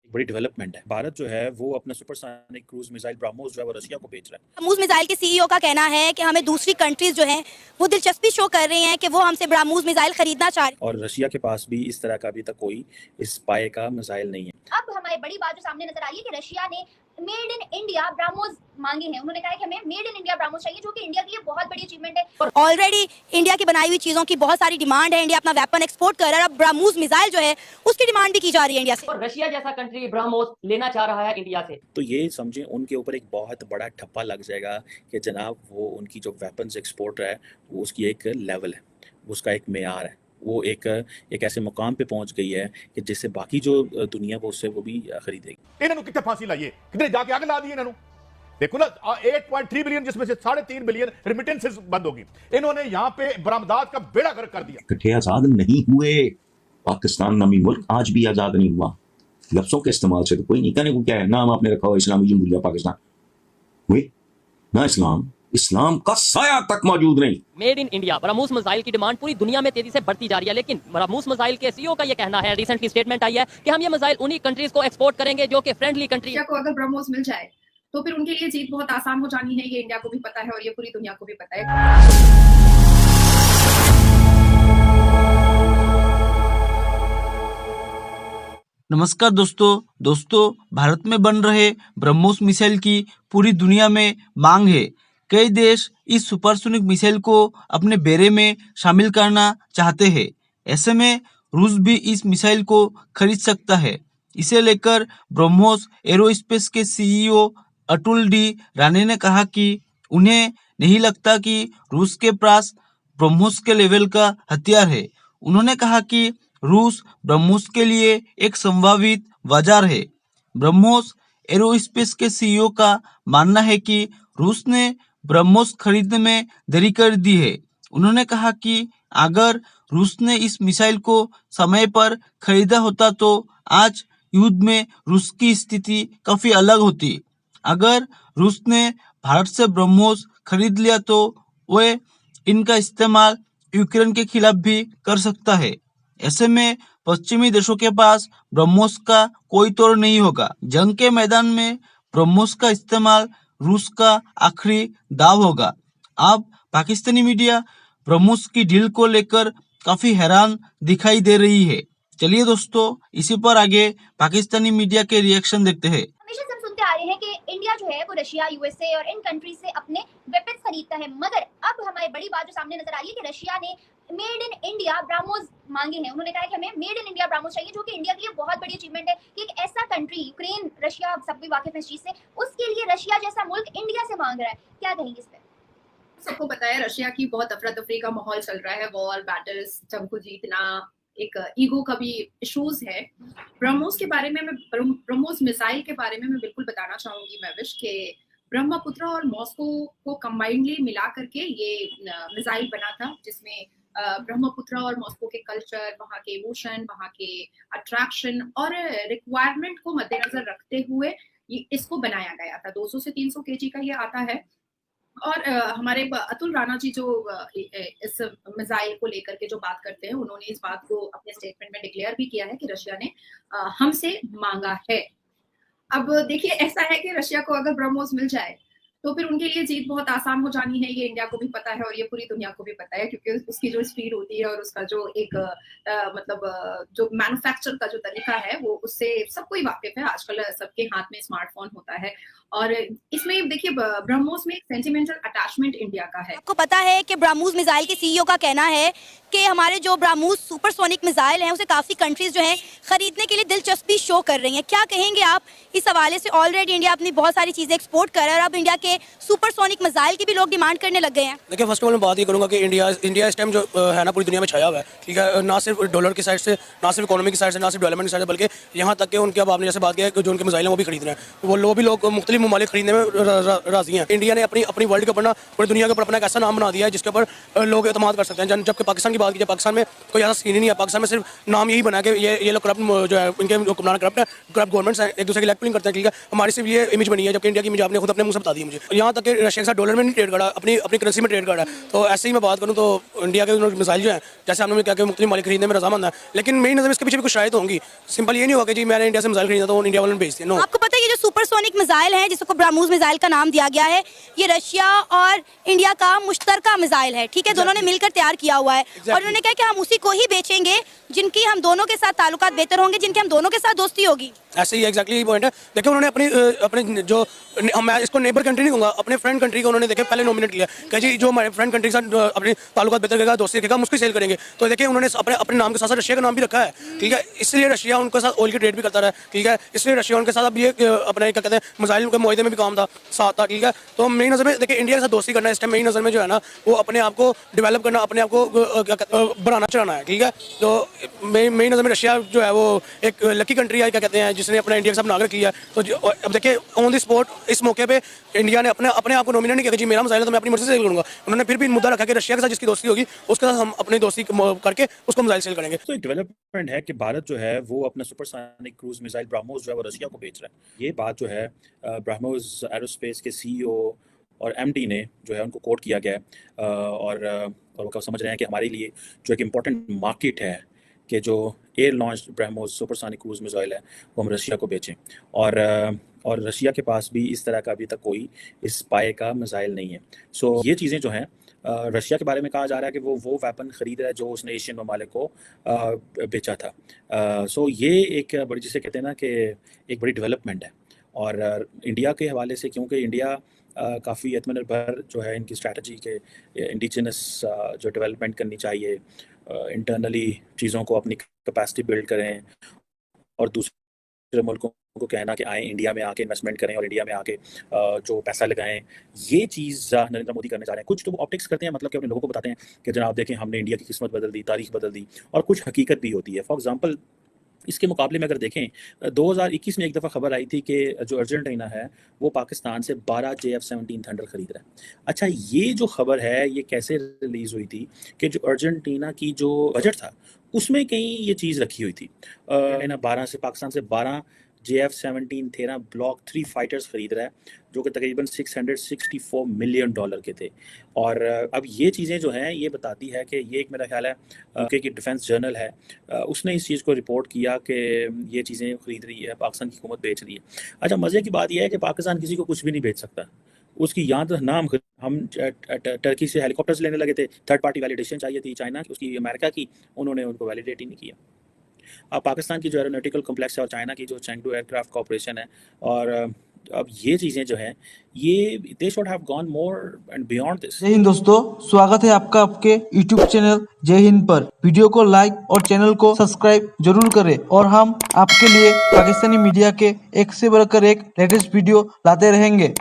बड़ी डेवलपमेंट है। भारत जो है वो अपना सुपरसोनिक क्रूज मिसाइल ब्रह्मोस जो है वो रशिया को बेच रहा है। ब्रह्मोस मिसाइल के सीईओ का कहना है कि हमें दूसरी कंट्रीज जो हैं वो दिलचस्पी शो कर रही हैं कि वो हमसे ब्रह्मोस मिसाइल खरीदना चाह रही हैं। और रशिया के पास भी इस तरह का अभी तक कोई इस पाए का मिसाइल नहीं है। अब हमारी बड़ी बात जो सामने नजर आई है कि रशिया ने मेड इन इंडिया ब्रह्मोस मांगे हैं। उन्होंने कहा है कि हमें मेड इन इंडिया ब्रह्मोस चाहिए, जो कि इंडिया के लिए बहुत बड़ी अचीवमेंट है। और ऑलरेडी इंडिया की बनाई हुई चीजों की बहुत सारी डिमांड है, इंडिया अपना वेपन एक्सपोर्ट कर रहा है, अब ब्रह्मोस मिसाइल जो है उसकी डिमांड भी की जा रही है इंडिया से। और रशिया जैसा कंट्री ब्रह्मोस लेना चाह रहा है इंडिया से। तो ये समझें उनके ऊपर एक बहुत बड़ा ठप्पा लग जाएगा कि जनाब वो उनकी जो वेपन्स एक्सपोर्ट है वो उसकी एक लेवल है, उसका एक मेयार है, वो एक ऐसे मुकाम पे पहुंच गई है कि जिससे बाकी जो दुनिया वो उससे वो भी खरीदेगी। इन्होंने कितने फांसी लाइए, कितने जाके आग ला दी इन्होंने। देखो ना 8.3 बिलियन जिसमें से 3.5 बिलियन रिमिटेंसेस बंद होगी। इन्होंने यहाँ पे बरामदात का बेड़ा गर्क कर दिया। इकट्ठे आजाद नहीं हुए, पाकिस्तान नामी मुल्क आज भी आजाद नहीं हुआ। लफ्जों के इस्तेमाल से तो कोई नहीं, कहने को क्या है, नाम आपने रखा हुआ इस्लामी जमहूरिया पाकिस्तान, हुए ना इस्लाम का साया तक मौजूद नहीं। Made in India BrahMos missile की डिमांड पूरी दुनिया में तेजी से बढ़ती जा रही है, लेकिन ब्रह्मोस मिसाइल के सीईओ का ये कहना है, रिसेंटली स्टेटमेंट आई है कि हम ये मिसाइल उन्हीं कंट्रीज को एक्सपोर्ट करेंगे जो कि फ्रेंडली कंट्री। को अगर ब्रह्मोस मिल जाए तो फिर उनके लिए जीत बहुत आसान हो जानी है। ये इंडिया को भी पता है और ये पूरी दुनिया को भी पता है। नमस्कार दोस्तों, भारत में बन रहे ब्रह्मोस मिसाइल की पूरी दुनिया में मांग है। कई देश इस सुपरसोनिक मिसाइल को अपने बेड़े में शामिल करना चाहते हैं। ऐसे में रूस भी इस मिसाइल को खरीद सकता है। इसे लेकर ब्रह्मोस एरोस्पेस के सीईओ अतुल डी राणे ने कहा कि उन्हें नहीं लगता कि रूस के पास ब्रह्मोस के लेवल का हथियार है। उन्होंने कहा कि रूस ब्रह्मोस के लिए एक संभावित बाजार है। ब्रह्मोस एरोस्पेस के सीईओ का मानना है कि रूस ने ब्रह्मोस खरीदने में देरी कर दी है। उन्होंने कहा कि अगर रूस ने इस मिसाइल को समय पर खरीदा होता तो आज युद्ध में रूस की स्थिति काफी अलग होती। अगर रूस ने भारत से ब्रह्मोस खरीद लिया तो वे इनका इस्तेमाल यूक्रेन के खिलाफ भी कर सकता है। ऐसे में पश्चिमी देशों के पास ब्रह्मोस का कोई तोड़ नहीं होगा। जंग के मैदान में ब्रह्मोस का इस्तेमाल रूस का आखिरी दाव होगा। अब पाकिस्तानी मीडिया ब्रह्मोस की डील को लेकर काफी हैरान दिखाई दे रही है। चलिए दोस्तों, इसी पर आगे पाकिस्तानी मीडिया के रिएक्शन देखते हैं। हमेशा से हम सुनते आ रहे हैं कि इंडिया जो है वो रशिया, यूएसए और इन कंट्रीज से अपने वेपन्स खरीदता है, मगर अब हमारी बड़ी बात जो सामने नजर आई है कि रशिया ने मेड इन इंडिया ब्रह्मोस मांगे हैं। उन्होंने कहा है कि हमें मेड इन इंडिया ब्रह्मोस चाहिए, जो कि इंडिया के लिए बहुत बड़ी अचीवमेंट है कि एक ऐसा कंट्री, यूक्रेन, रशिया, सब भी वाकिफ है इस चीज से, उसके लिए रशिया जैसा मुल्क इंडिया से मांग रहा है। क्या कहेंगे इस पे? सबको पता है रशिया की बहुत अफरा तफरी का माहौल चल रहा है, वॉर, बैटल्स, जंग को जीतना, एक ईगो का भी इश्यूज है। ब्रह्मोस के बारे में, ब्रह्मोस मिसाइल के बारे में मैं बिल्कुल बताना चाहूंगी महविश के ब्रह्मपुत्र और मॉस्को को कंबाइंडली मिला करके ये मिसाइल बना था, जिसमें ब्रह्मपुत्र और मॉस्को के कल्चर, वहाँ के इमोशन, वहाँ के अट्रैक्शन और रिक्वायरमेंट को मद्देनजर रखते हुए ये इसको बनाया गया था। 200 से 300 केजी का ये आता है। और हमारे अतुल राणा जी जो इस मिसाइल को लेकर के जो बात करते हैं, उन्होंने इस बात को अपने स्टेटमेंट में डिक्लेयर भी किया है कि रशिया ने हमसे मांगा है। अब देखिए, ऐसा है कि रशिया को अगर ब्रह्मोस मिल जाए तो फिर उनके लिए जीत बहुत आसान हो जानी है। ये इंडिया को भी पता है और ये पूरी दुनिया को भी पता है, क्योंकि उसकी जो स्पीड होती है और उसका जो एक जो मैन्युफैक्चर का जो तरीका है वो उससे सबको ही वाकिफ है। आजकल सबके हाथ में स्मार्टफोन होता है और इसमें देखिए ब्रह्मोस में एक सेंटिमेंटल अटैचमेंट इंडिया का है। आपको पता है कि ब्रह्मोस मिसाइल के सीईओ का कहना है कि हमारे जो ब्रह्मोस सुपरसोनिक मिसाइल हैं उसे काफी कंट्रीज जो हैं खरीदने के लिए दिलचस्पी शो कर रही हैं। क्या कहेंगे आप इस हवाले से? ऑलरेडी इंडिया अपनी बहुत सारी चीजें एक्सपोर्ट कर रहा है और अब इंडिया के सुपरसोनिक मिसाइल की भी लोग डिमांड करने लग गए हैं। देखिए, फर्स्ट ऑफ ऑल मैं बात ये करूंगा कि इंडिया इस टाइम जो है ना पूरी दुनिया में छाया हुआ है, ठीक है, ना सिर्फ डॉलर की साइड से, ना सिर्फ इकोनॉमी की साइड से, ना सिर्फ डेवलपमेंट की साइड से, बल्कि यहाँ तक कि उनके, अब आपने जैसे बात किया कि जो उनके मिसाइल हैं वो भी खरीद रहे हैं, वो भी लोग मुख्तलिफ ममालिक खरीदने में राजी हैं। इंडिया ने अपनी वर्ल्ड के ऊपर ना पूरी दुनिया के ऊपर अपना एक ऐसा नाम बना दिया है जिसके ऊपर लोग एतमाद कर सकते हैं। जबकि पाकिस्तान की बात कीजिए, पाकिस्तान में कोई ऐसा सीन ही नहीं है। पाकिस्तान में सिर्फ नाम यही बना कि ये लोग करप्ट जो है, इनके हुक्मरान करप्ट है, करप्ट गवर्नमेंट्स हैं, एक दूसरे की लेग पुलिंग करते हैं, ठीक है। हमारी सिर्फ ये इमेज बनी है, जबकि इंडिया की इमेज आपने खुद अपने मुंह से बता दी मुझे। है। यहाँ तक कि रशिया के साथ डॉलर में नहीं ट्रेड करा, अपनी अपनी करेंसी में ट्रेड करा। तो ऐसे ही मैं बात करूँ तो इंडिया के मिसाइल जो हैं, जैसे आपने क्या कि मुख्तलिफ मालिक खरीदने में रजामंद है, लेकिन मेरी नज़र में इसके पीछे भी कुछ शायद होंगी। सिंपल ये नहीं होगा कि जी मैंने इंडिया से मिसाइल खरीदा तो इंडिया वालों ने भेज दिया। नो, आपको पता है ये जो सुपरसोनिक मिसाइल है जिसको ब्रह्मोस मिसाइल का नाम दिया गया है, ये रशिया और इंडिया का मुश्तरका मिसाइल है, ठीक है, दोनों ने मिलकर तैयार किया हुआ है। और उन्होंने कहा कि हम उसी को ही बेचेंगे जिनकी हम दोनों के साथ ताल्लुकात बेहतर होंगे, जिनके हम दोनों के साथ दोस्ती होगी। ऐसे ही एग्जैक्टली पॉइंट है। देखिए उन्होंने अपने जो मैं इसको नेबर कंट्री नहीं कहूँगा, अपने फ्रेंड कंट्री को उन्होंने देखे पहले नॉमिनेट किया कि जी जो हमारे फ्रेंड कंट्री के साथ अपने ताल्लुकात बेहतर करेगा, दोस्ती रखेगा, हम उसको सेल करेंगे। तो देखिए उन्होंने अपने नाम के साथ साथ रशिया का नाम भी रखा है, ठीक है, इसलिए रशिया उनके साथ ऑयल की ट्रेड भी करता रहा, ठीक है, इसलिए रशिया उनके साथ अब ये अपने क्या कहते हैं मिसाइल के मुआहदे में भी काम था, साथ था, ठीक है। तो मेरी नज़र में देखिए इंडिया के साथ दोस्ती करना इस टाइम मेरी नज़र में जो है ना वो अपने आप को डेवलप करना, अपने आप को बढ़ाना चढ़ाना है, ठीक है। तो मेरी नज़र में रशिया जो है वो एक लकी कंट्री है, क्या कहते हैं, जिसने अपना इंडिया के साथ नागरिक किया। तो अब देखिए ऑन द स्पॉट इस मौके पे इंडिया ने अपने आप को नॉमिनेट नहीं किया कि जी मेरा मिसाइल है तो मैं अपनी मर्जी से सेल करूंगा। उन्होंने फिर भी मुद्दा रखा कि रशिया के साथ जिसकी दोस्ती होगी उसके साथ हम अपनी दोस्ती करके उसको मिसाइल सेल करेंगे। तो एक डेवलपमेंट है कि भारत जो है वो अपना सुपरसोनिक क्रूज मिसाइल ब्रह्मोस जो है वो रशिया को बेच रहा है। ये बात जो है ब्रह्मोस एरोस्पेस के CEO और MD ने जो है उनको कोट किया गया है और वो समझ रहे हैं कि हमारे लिए जो एक इम्पॉर्टेंट मार्केट है कि जो air launch BrahMos supersonic cruise missile है वो हम रशिया को बेचें। और रशिया के पास भी इस तरह का अभी तक कोई इस पाए का मिसाइल नहीं है। सो ये चीज़ें जो हैं रशिया के बारे में कहा जा रहा है कि वो वेपन ख़रीद रहा है जो उसने एशियन ममालिक को बेचा था। सो ये एक बड़ी, जिसे कहते हैं ना कि एक बड़ी डेवलपमेंट है। और इंडिया के हवाले से, क्योंकि इंडिया काफ़ी आत्मनिर्भर जो है इनकी स्ट्रैटेजी के इंडिजिनस जो डेवलपमेंट करनी चाहिए, इंटरनली चीज़ों को अपनी कैपेसिटी बिल्ड करें और दूसरे मुल्कों को कहना कि आए इंडिया में आके इन्वेस्टमेंट करें और इंडिया में आके जो पैसा लगाएं, ये चीज़ नरेंद्र मोदी करने जा रहे हैं। कुछ तो ऑप्टिक्स करते हैं, मतलब कि अपने लोगों को बताते हैं कि जनाब देखें हमने इंडिया की किस्मत बदल दी, तारीख बदल दी, और कुछ हकीकत भी होती है। फॉर एग्जांपल इसके मुकाबले में अगर देखें 2021 में एक दफ़ा खबर आई थी कि जो अर्जेंटीना है वो पाकिस्तान से 12 JF-17 थंडर खरीद रहा है। अच्छा, ये जो खबर है ये कैसे रिलीज़ हुई थी कि जो अर्जेंटीना की जो बजट था उसमें कहीं ये चीज़ रखी हुई थी। 12 से पाकिस्तान से 12 JF-17 13 ब्लॉक 3 फाइटर्स खरीद रहा है जो कि तकरीबन $664 मिलियन के थे। और अब ये चीज़ें जो हैं ये बताती है कि ये एक, मेरा ख्याल है यूके की डिफेंस जर्नल है, उसने इस चीज़ को रिपोर्ट किया कि ये चीज़ें खरीद रही है, पाकिस्तान की हुकूमत बेच रही है। अच्छा, मज़े की बात यह है कि पाकिस्तान किसी को कुछ भी नहीं बेच सकता, उसकी यहाँ तो नाम हम टर्की से हेलीकॉप्टर्स लेने लगे थे, थर्ड पार्टी वैलिडेशन चाहिए थी चाइना की, उसकी अमेरिका की, उन्होंने उनको वैलिडेट ही नहीं किया। अब पाकिस्तान की जो एरोनॉटिकल कॉम्प्लेक्स है और चाइना की जो चेंगडू एयरक्राफ्ट कॉर्पोरेशन है, और अब ये चीज़ें जो हैं ये they should have gone more and beyond this. जय हिंद दोस्तों, स्वागत है आपका आपके YouTube चैनल जय हिंद पर। वीडियो को लाइक और चैनल को सब्सक्राइब जरूर करें और हम आपके लिए पाकिस्तानी मीडिया के एक से बढ़कर एक लेटेस्ट वीडियो लाते रहेंगे।